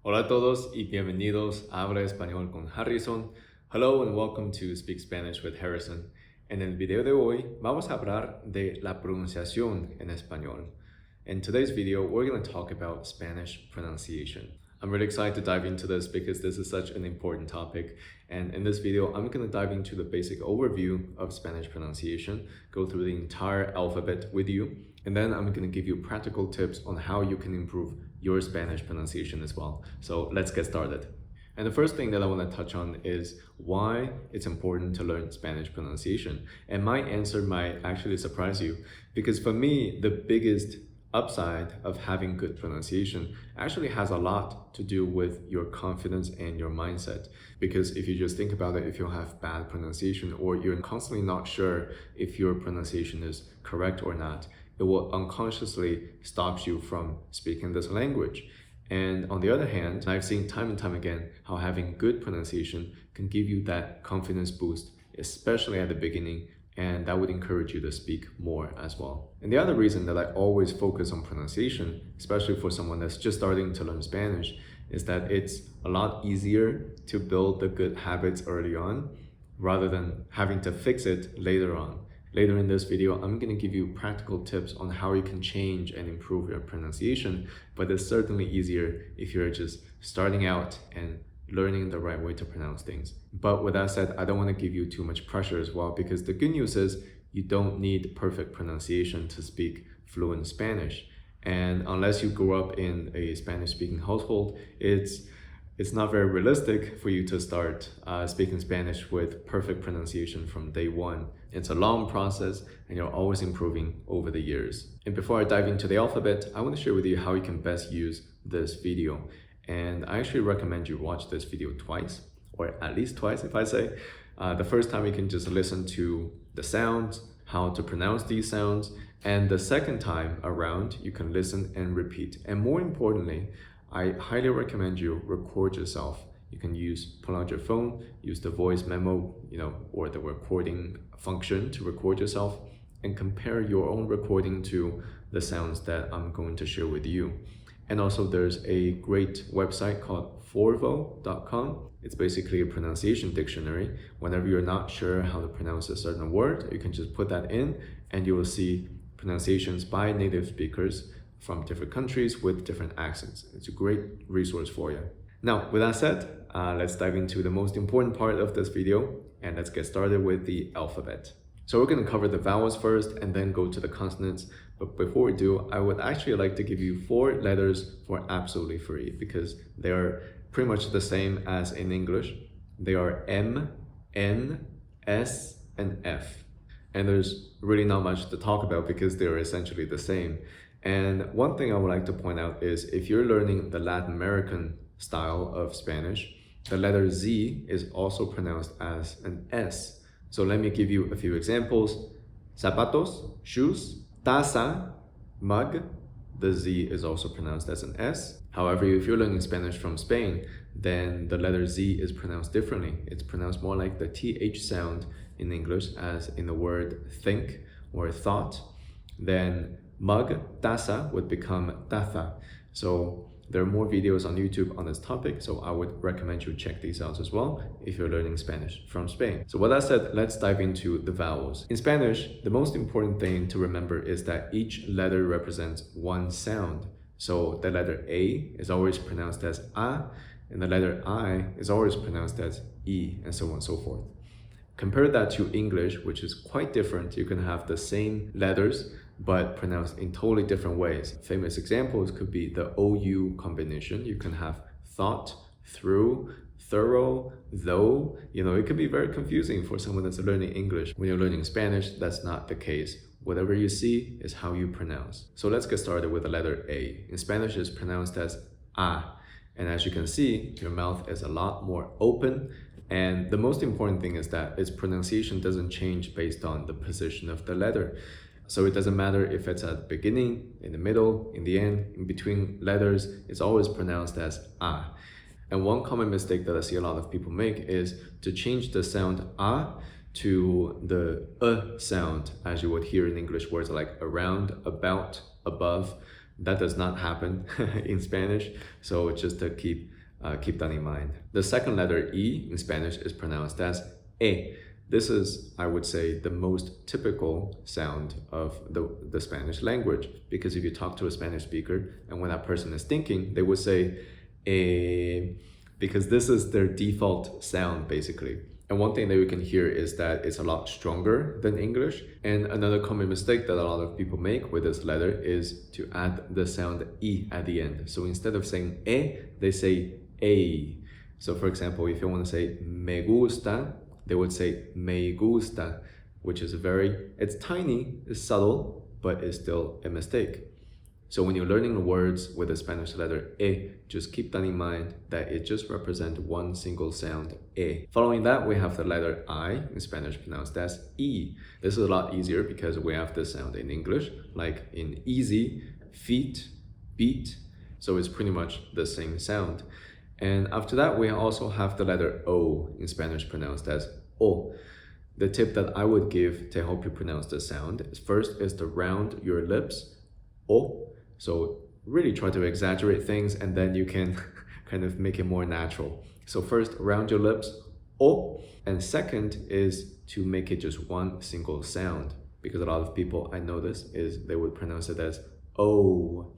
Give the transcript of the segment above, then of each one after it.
Hola a todos y bienvenidos a Habla Español con Harrison. Hello and welcome to Speak Spanish with Harrison. En el video de hoy vamos a hablar de la pronunciación en español. In today's video, we're going to talk about Spanish pronunciation. I'm really excited to dive into this because this is such an important topic. And in this video, I'm going to dive into the basic overview of Spanish pronunciation, go through the entire alphabet with you, and then I'm going to give you practical tips on how you can improve your Spanish pronunciation as well. So let's get started. And the first thing that I want to touch on is why it's important to learn Spanish pronunciation. And my answer might actually surprise you, because for me, the biggest upside of having good pronunciation actually has a lot to do with your confidence and your mindset. Because if you just think about it, if you have bad pronunciation or you're constantly not sure if your pronunciation is correct or not, it will unconsciously stop you from speaking this language. And on the other hand, I've seen time and time again how having good pronunciation can give you that confidence boost, especially at the beginning, and that would encourage you to speak more as well. And the other reason that I always focus on pronunciation, especially for someone that's just starting to learn Spanish, is that it's a lot easier to build the good habits early on rather than having to fix it later on. Later in this video, I'm going to give you practical tips on how you can change and improve your pronunciation, but it's certainly easier if you're just starting out and learning the right way to pronounce things. But with that said, I don't want to give you too much pressure as well, because the good news is you don't need perfect pronunciation to speak fluent Spanish. And unless you grew up in a Spanish-speaking household, it's not very realistic for you to start speaking Spanish with perfect pronunciation from day one. It's a long process and you're always improving over the years. And before I dive into the alphabet, I want to share with you how you can best use this video. And I actually recommend you watch this video twice, or at least twice if I say. The first time you can just listen to the sounds, how to pronounce these sounds, and the second time around you can listen and repeat. And more importantly, I highly recommend you record yourself. You can pull out your phone, use the voice memo, or the recording function to record yourself, and compare your own recording to the sounds that I'm going to share with you. And also there's a great website called forvo.com. It's basically a pronunciation dictionary. Whenever you're not sure how to pronounce a certain word, you can just put that in and you will see pronunciations by native speakers from different countries with different accents. It's a great resource for you. Now, with that said, let's dive into the most important part of this video, and let's get started with the alphabet. So we're going to cover the vowels first and then go to the consonants. But before we do, I would actually like to give you 4 letters for absolutely free, because they are pretty much the same as in English. They are M, N, S, and F. And there's really not much to talk about because they're essentially the same. And one thing I would like to point out is if you're learning the Latin American style of Spanish, the letter Z is also pronounced as an S. So let me give you a few examples. Zapatos, shoes. Taza, mug. The Z is also pronounced as an S. However, if you're learning Spanish from Spain, then the letter Z is pronounced differently. It's pronounced more like the TH sound in English, as in the word think or thought. Then mug, taza, would become taza. So there are more videos on YouTube on this topic, so I would recommend you check these out as well if you're learning Spanish from Spain. So with that said, let's dive into the vowels. In Spanish, the most important thing to remember is that each letter represents one sound. So the letter A is always pronounced as A, and the letter I is always pronounced as E, and so on and so forth. Compare that to English, which is quite different. You can have the same letters, but pronounced in totally different ways. Famous examples could be the OU combination. You can have thought, through, thorough, though. It can be very confusing for someone that's learning English. When you're learning Spanish, that's not the case. Whatever you see is how you pronounce. So let's get started with the letter A. In Spanish, it's pronounced as A. And as you can see, your mouth is a lot more open. And the most important thing is that its pronunciation doesn't change based on the position of the letter. So it doesn't matter if it's at the beginning, in the middle, in the end, in between letters, it's always pronounced as A. And one common mistake that I see a lot of people make is to change the sound A to the sound, as you would hear in English words like around, about, above. That does not happen in Spanish, so just to keep that in mind. The second letter E in Spanish is pronounced as E. This is, I would say, the most typical sound of the Spanish language, because if you talk to a Spanish speaker and when that person is thinking, they would say eh, because this is their default sound basically. And one thing that we can hear is that it's a lot stronger than English. And another common mistake that a lot of people make with this letter is to add the sound E at the end. So instead of saying E, they say A. So for example, if you want to say me gusta, they would say me gusta, which is it's tiny, it's subtle, but it's still a mistake. So when you're learning words with the Spanish letter E, just keep that in mind that it just represents one single sound, E. Following that, we have the letter I, in Spanish pronounced as E. This is a lot easier because we have this sound in English, like in easy, feet, beat. So it's pretty much the same sound. And after that, we also have the letter O, in Spanish pronounced as O. The tip that I would give to help you pronounce the sound is first is to round your lips, O. So really try to exaggerate things and then you can kind of make it more natural. So first, round your lips, O. And second is to make it just one single sound, because a lot of people, I know this, is they would pronounce it as O.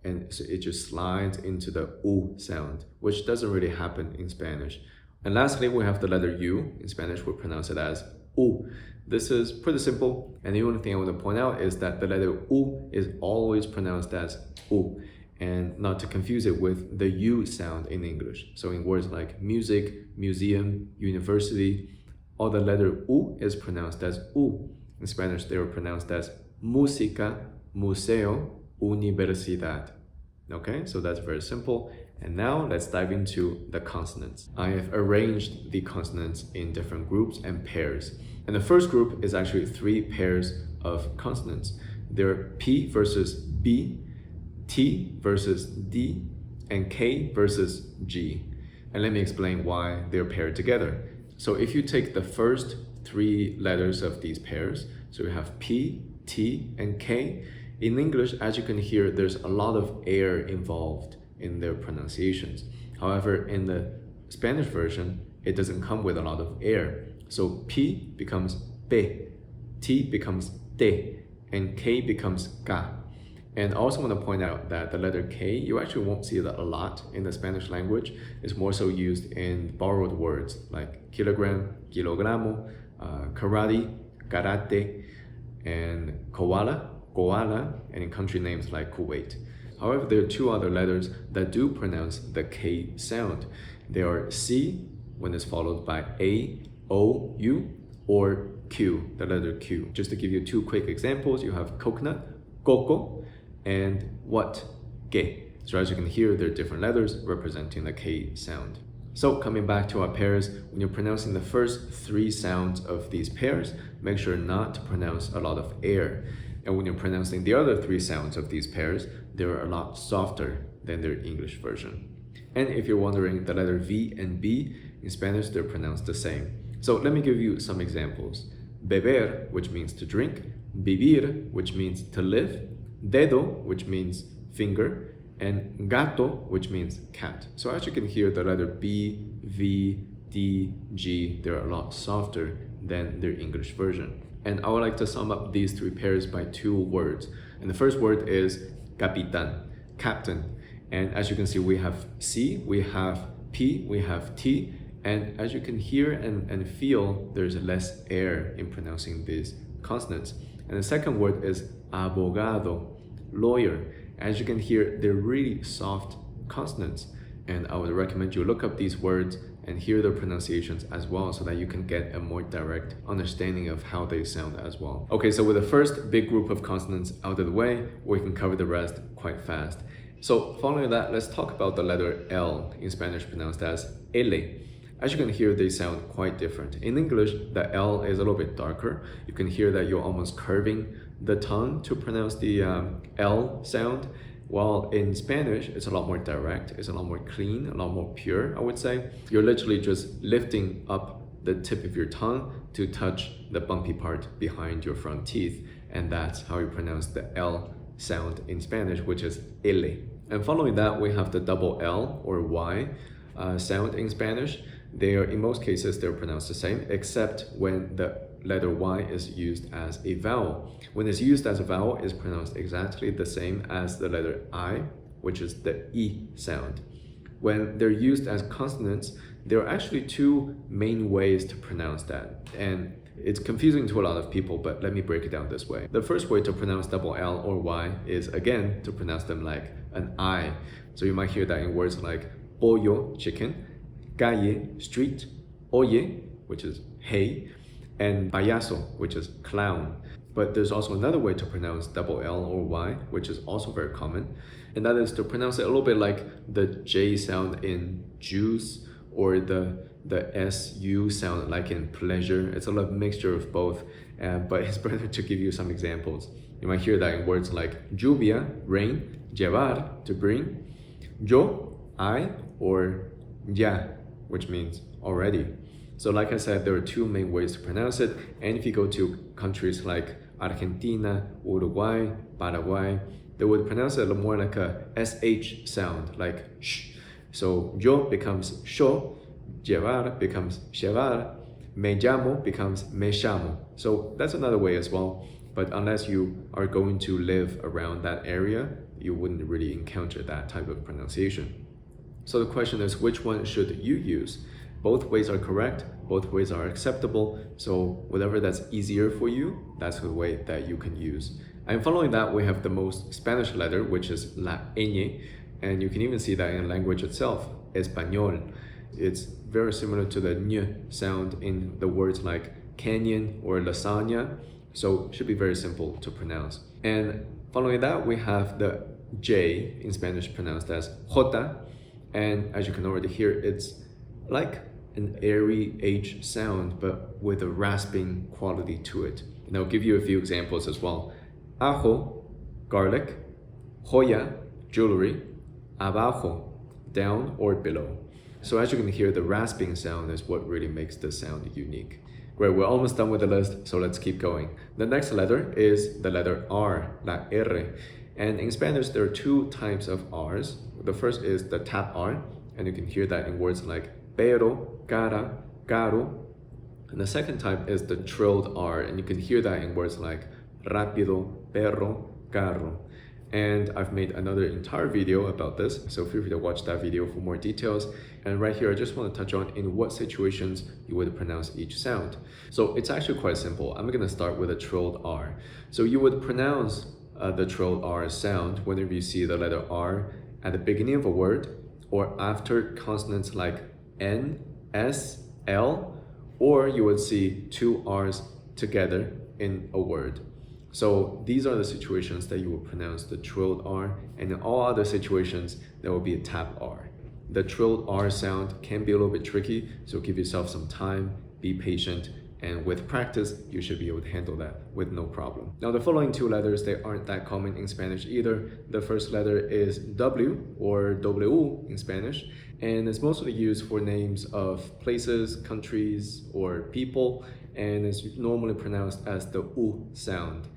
And so it just slides into the U sound, which doesn't really happen in Spanish. And lastly, we have the letter U. In Spanish, we pronounce it as U. This is pretty simple, and the only thing I want to point out is that the letter U is always pronounced as U, and not to confuse it with the U sound in English. So in words like music, museum, university, all the letter U is pronounced as U. In Spanish, they are pronounced as música, museo, universidad. Okay, so that's very simple. And now let's dive into the consonants. I have arranged the consonants in different groups and pairs. And the first group is actually 3 pairs of consonants. They're P versus B, T versus D, and K versus G. And let me explain why they're paired together. So if you take the first 3 letters of these pairs, so we have P, T, and K. In English, as you can hear, there's a lot of air involved in their pronunciations. However, in the Spanish version, it doesn't come with a lot of air. So P becomes P, T becomes T, and K becomes Ka. And I also want to point out that the letter K, you actually won't see that a lot in the Spanish language. It's more so used in borrowed words like kilogram, kilogramo, karate, karate, and koala, koala, and in country names like Kuwait. However, there are 2 other letters that do pronounce the K sound. They are C when it's followed by A, O, U, or Q, the letter Q. Just to give you 2 quick examples, you have coconut, coco, and what, ke. So as you can hear, there are different letters representing the K sound. So coming back to our pairs, when you're pronouncing the first 3 sounds of these pairs, make sure not to pronounce a lot of air. And when you're pronouncing the other 3 sounds of these pairs, they're a lot softer than their English version. And if you're wondering, the letter V and B, in Spanish, they're pronounced the same. So let me give you some examples. Beber, which means to drink, vivir, which means to live, dedo, which means finger, and gato, which means cat. So as you can hear, the letter B, V, D, G, they're a lot softer than their English version. And I would like to sum up these 3 pairs by 2 words. And the first word is capitán, captain. And as you can see, we have C, we have P, we have T. And as you can hear and feel, there's less air in pronouncing these consonants. And the second word is abogado, lawyer. As you can hear, they're really soft consonants. And I would recommend you look up these words and hear their pronunciations as well, so that you can get a more direct understanding of how they sound as well. Okay, so with the first big group of consonants out of the way, we can cover the rest quite fast. So following that, let's talk about the letter L, in Spanish pronounced as L. As you can hear, they sound quite different. In English, the L is a little bit darker. You can hear that you're almost curving the tongue to pronounce the L sound. While in Spanish, it's a lot more direct, it's a lot more clean, a lot more pure, I would say. You're literally just lifting up the tip of your tongue to touch the bumpy part behind your front teeth. And that's how you pronounce the L sound in Spanish, which is L. And following that, we have the double L or Y sound in Spanish. They are, in most cases, they're pronounced the same, except when the letter Y is used as a vowel. When it's used as a vowel, it's pronounced exactly the same as the letter I, which is the E sound. When they're used as consonants, there are actually two main ways to pronounce that. And it's confusing to a lot of people, but let me break it down this way. The first way to pronounce double L or Y is, again, to pronounce them like an I. So you might hear that in words like pollo, chicken, calle, street, oye, which is hey, and payaso, which is clown. But there's also another way to pronounce double L or Y, which is also very common, and that is to pronounce it a little bit like the J sound in juice or the SU sound like in pleasure. It's a little mixture of both, but it's better to give you some examples. You might hear that in words like lluvia, rain, llevar, to bring, yo, I, or ya, which means already. So like I said, there are two main ways to pronounce it. And if you go to countries like Argentina, Uruguay, Paraguay, they would pronounce it a little more like a SH sound, like sh. So yo becomes sho, llevar becomes llevar, me llamo becomes me llamo. So that's another way as well. But unless you are going to live around that area, you wouldn't really encounter that type of pronunciation. So the question is, which one should you use? Both ways are correct, both ways are acceptable, so whatever that's easier for you, that's the way that you can use. And following that, we have the most Spanish letter, which is la ñ, and you can even see that in the language itself, español. It's very similar to the ñ sound in the words like canyon or lasagna, so it should be very simple to pronounce. And following that, we have the J in Spanish pronounced as jota, and as you can already hear, it's like an airy H sound, but with a rasping quality to it. And I'll give you a few examples as well. Ajo, garlic, joya, jewelry, abajo, down or below. So as you can hear, the rasping sound is what really makes this sound unique. Great, we're almost done with the list, so let's keep going. The next letter is the letter R, la R. And in Spanish, there are two types of R's. The first is the tap R, and you can hear that in words like pero, cara, caro. And the second type is the trilled R, and you can hear that in words like rápido, perro, carro. And I've made another entire video about this, so feel free to watch that video for more details. And right here, I just want to touch on in what situations you would pronounce each sound. So it's actually quite simple. I'm going to start with a trilled R. So you would pronounce the trilled R sound whenever you see the letter R at the beginning of a word or after consonants like N, S, L, or you would see two R's together in a word. So these are the situations that you will pronounce the trilled R, and in all other situations, there will be a tap R. The trilled R sound can be a little bit tricky, so give yourself some time, be patient, and with practice, you should be able to handle that with no problem. Now the following two letters, they aren't that common in Spanish either. The first letter is W or W in Spanish, and it's mostly used for names of places, countries, or people, and it's normally pronounced as the U sound.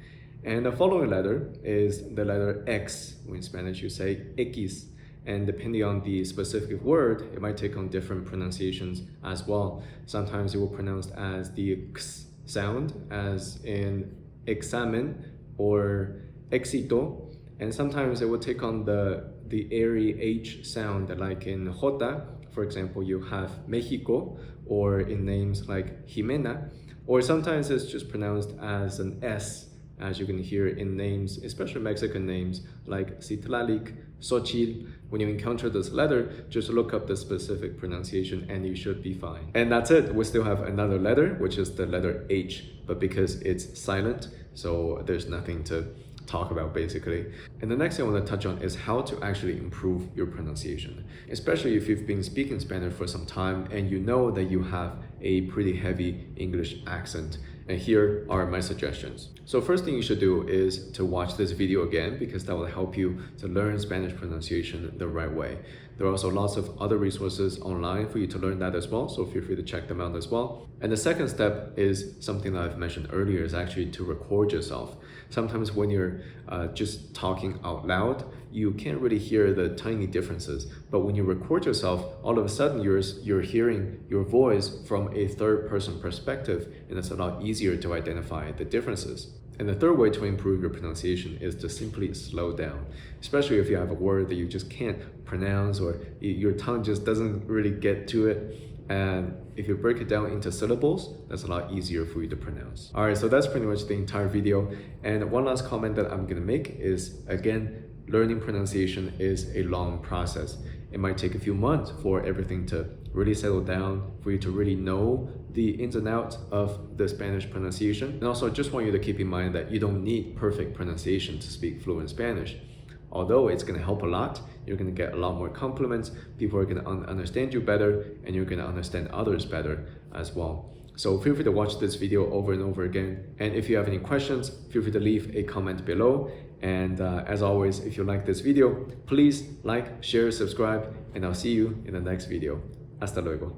And the following letter is the letter X. In Spanish, you say X. And depending on the specific word, it might take on different pronunciations as well. Sometimes it will be pronounced as the X sound, as in examen or éxito. And sometimes it will take on the airy H sound, like in Jota, for example, you have Mexico, or in names like Jimena. Or sometimes it's just pronounced as an S, as you can hear in names, especially Mexican names like Citlalic, Xochitl. When you encounter this letter, just look up the specific pronunciation and you should be fine. And that's it. We still have another letter, which is the letter H, but because it's silent, so there's nothing to talk about basically. And the next thing I want to touch on is how to actually improve your pronunciation, especially if you've been speaking Spanish for some time and you know that you have a pretty heavy English accent. And here are my suggestions. So first thing you should do is to watch this video again, because that will help you to learn Spanish pronunciation the right way. There are also lots of other resources online for you to learn that as well, so feel free to check them out as well. And the second step is something that I've mentioned earlier, is actually to record yourself. Sometimes when you're just talking out loud, you can't really hear the tiny differences. But when you record yourself, all of a sudden you're hearing your voice from a third person perspective, and it's a lot easier to identify the differences. And the third way to improve your pronunciation is to simply slow down, especially if you have a word that you just can't pronounce or your tongue just doesn't really get to it. And if you break it down into syllables, that's a lot easier for you to pronounce. All right, so that's pretty much the entire video. And one last comment that I'm gonna make is, again, learning pronunciation is a long process. It might take a few months for everything to really settle down, for you to really know the ins and outs of the Spanish pronunciation. And also, I just want you to keep in mind that you don't need perfect pronunciation to speak fluent Spanish. Although it's going to help a lot, you're going to get a lot more compliments, people are going to understand you better, and you're going to understand others better as well. So feel free to watch this video over and over again. And if you have any questions, feel free to leave a comment below. And as always, if you like this video, please like, share, subscribe, and I'll see you in the next video. Hasta luego.